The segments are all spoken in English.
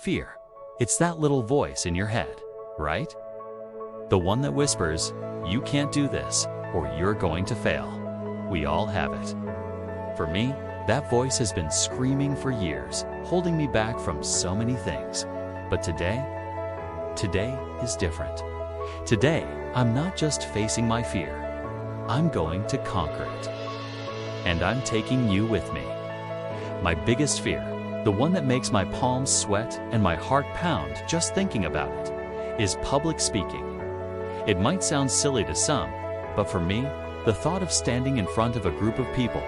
Fear. It's that little voice in your head, right? The one that whispers, "You can't do this," or "You're going to fail." We all have it. For me, that voice has been screaming for years, holding me back from so many things. But today is different. Today, I'm not just facing my fear. I'm going to conquer it. And I'm taking you with me. My biggest fear, the one that makes my palms sweat and my heart pound just thinking about it, is public speaking. It might sound silly to some, but for me, the thought of standing in front of a group of people,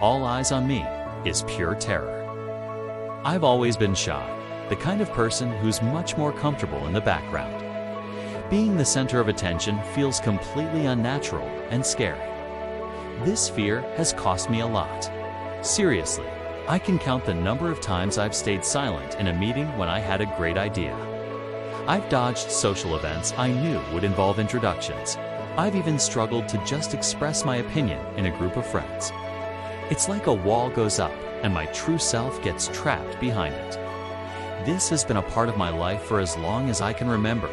all eyes on me, is pure terror. I've always been shy, the kind of person who's much more comfortable in the background. Being the center of attention feels completely unnatural and scary. This fear has cost me a lot. Seriously, I can count the number of times I've stayed silent in a meeting when I had a great idea. I've dodged social events I knew would involve introductions. I've even struggled to just express my opinion in a group of friends. It's like a wall goes up and my true self gets trapped behind it. This has been a part of my life for as long as I can remember,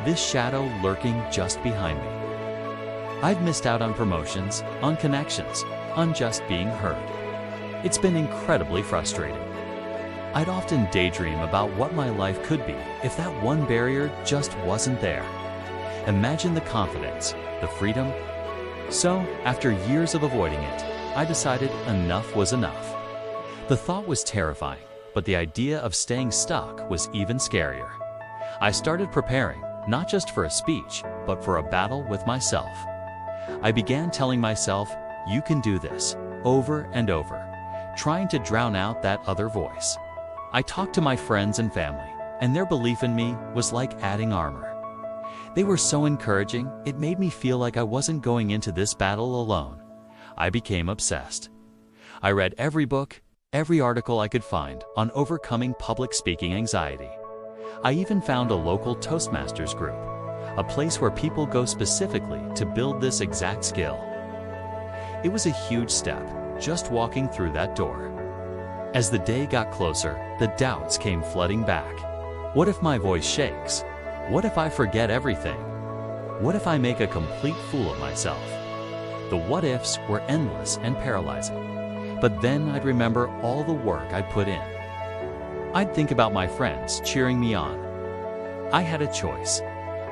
this shadow lurking just behind me. I've missed out on promotions, on connections, on just being heard. It's been incredibly frustrating. I'd often daydream about what my life could be if that one barrier just wasn't there. Imagine the confidence, the freedom. So, after years of avoiding it, I decided enough was enough. The thought was terrifying, but the idea of staying stuck was even scarier. I started preparing, not just for a speech, but for a battle with myself. I began telling myself, "You can do this," over and over, trying to drown out that other voice. I talked to my friends and family, and their belief in me was like adding armor. They were so encouraging, it made me feel like I wasn't going into this battle alone. I became obsessed. I read every book, every article I could find on overcoming public speaking anxiety. I even found a local Toastmasters group, a place where people go specifically to build this exact skill. It was a huge step, just walking through that door. As the day got closer, the doubts came flooding back. What if my voice shakes? What if I forget everything? What if I make a complete fool of myself? The what-ifs were endless and paralyzing. But then I'd remember all the work I'd put in. I'd think about my friends cheering me on. I had a choice.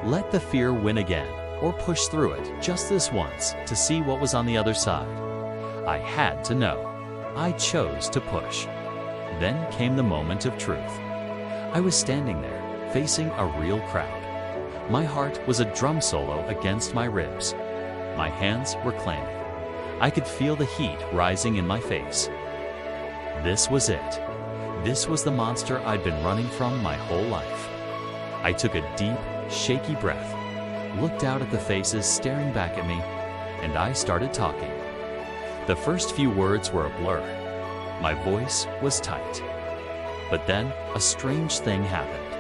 Let the fear win again, or push through it just this once to see what was on the other side. I had to know. I chose to push. Then came the moment of truth. I was standing there, facing a real crowd. My heart was a drum solo against my ribs. My hands were clammy. I could feel the heat rising in my face. This was it. This was the monster I'd been running from my whole life. I took a deep, shaky breath, looked out at the faces staring back at me, and I started talking. The first few words were a blur. My voice was tight. But then a strange thing happened.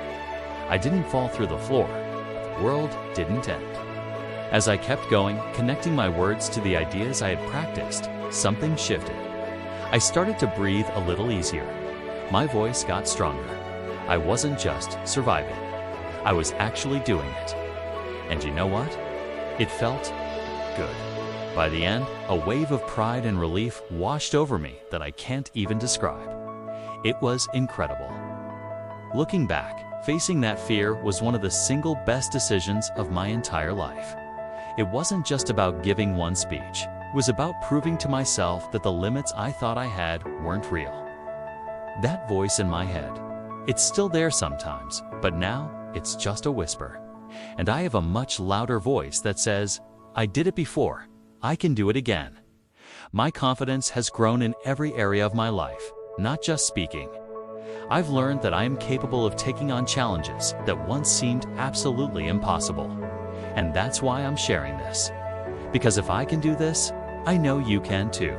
I didn't fall through the floor. The world didn't end. As I kept going, connecting my words to the ideas I had practiced, something shifted. I started to breathe a little easier. My voice got stronger. I wasn't just surviving. I was actually doing it. And you know what? It felt good. By the end, a wave of pride and relief washed over me that I can't even describe. It was incredible. Looking back, facing that fear was one of the single best decisions of my entire life. It wasn't just about giving one speech. It was about proving to myself that the limits I thought I had weren't real. That voice in my head, it's still there sometimes, but now it's just a whisper. And I have a much louder voice that says, "I did it before. I can do it again." My confidence has grown in every area of my life, not just speaking. I've learned that I am capable of taking on challenges that once seemed absolutely impossible. And that's why I'm sharing this. Because if I can do this, I know you can too.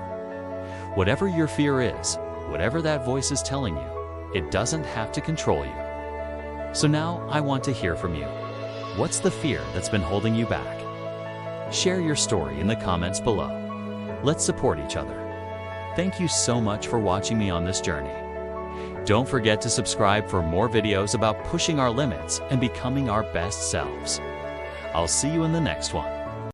Whatever your fear is, whatever that voice is telling you, it doesn't have to control you. So now I want to hear from you. What's the fear that's been holding you back? Share your story in the comments below. Let's support each other. Thank you so much for watching me on this journey. Don't forget to subscribe for more videos about pushing our limits and becoming our best selves. I'll see you in the next one.